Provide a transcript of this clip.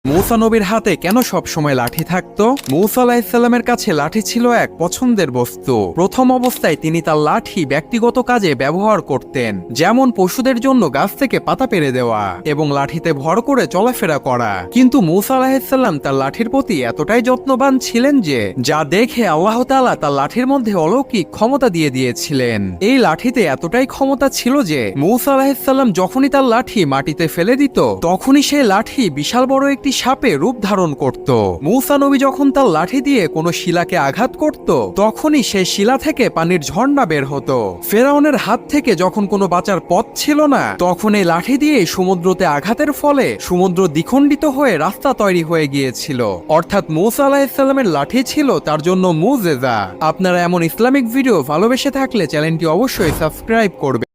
মূসা নবীর হাতে কেন সব সময় লাঠি থাকতো? মূসা আলাইহিসসালামের কাছে লাঠি ছিল এক পছন্দের বস্তু। প্রথম অবস্থায় তিনি তার লাঠি ব্যক্তিগত কাজে ব্যবহার করতেন, যেমন পশুদের জন্য গাছ থেকে পাতা পেড়ে দেওয়া এবং লাঠিতে ভর করে চলাফেরা করা। কিন্তু মূসা আলাইহিসসালাম তার লাঠির প্রতি এতটাই যত্নবান ছিলেন যে যা দেখে আল্লাহ তাআলা তার লাঠির মধ্যে অলৌকিক ক্ষমতা দিয়ে দিয়েছিলেন। এই লাঠিতে এতটাই ক্ষমতা ছিল যে মূসা আলাইহিসসালাম যখনই তার লাঠি মাটিতে ফেলে দিত তখনই সেই লাঠি বিশাল বড় একটি সাপে রূপ ধারণ করত। মূসা নবী যখন তার লাঠি দিয়ে কোনো শিলাকে আঘাত করত তখনই সেই শিলা থেকে পানির ঝর্ণা বের হতো। ফেরাউনের হাত থেকে যখন কোনো বাঁচার পথ ছিল না তখন এই লাঠি দিয়ে সমুদ্রতে আঘাতের ফলে সমুদ্র দ্বিখণ্ডিত হয়ে রাস্তা তৈরি হয়ে গিয়েছিল। অর্থাৎ মূসা আলাইহিসসালামের লাঠি ছিল তার জন্য মুজেজা। আপনারা এমন ইসলামিক ভিডিও ভালোবেসে থাকলে চ্যানেলটি অবশ্যই সাবস্ক্রাইব করবেন।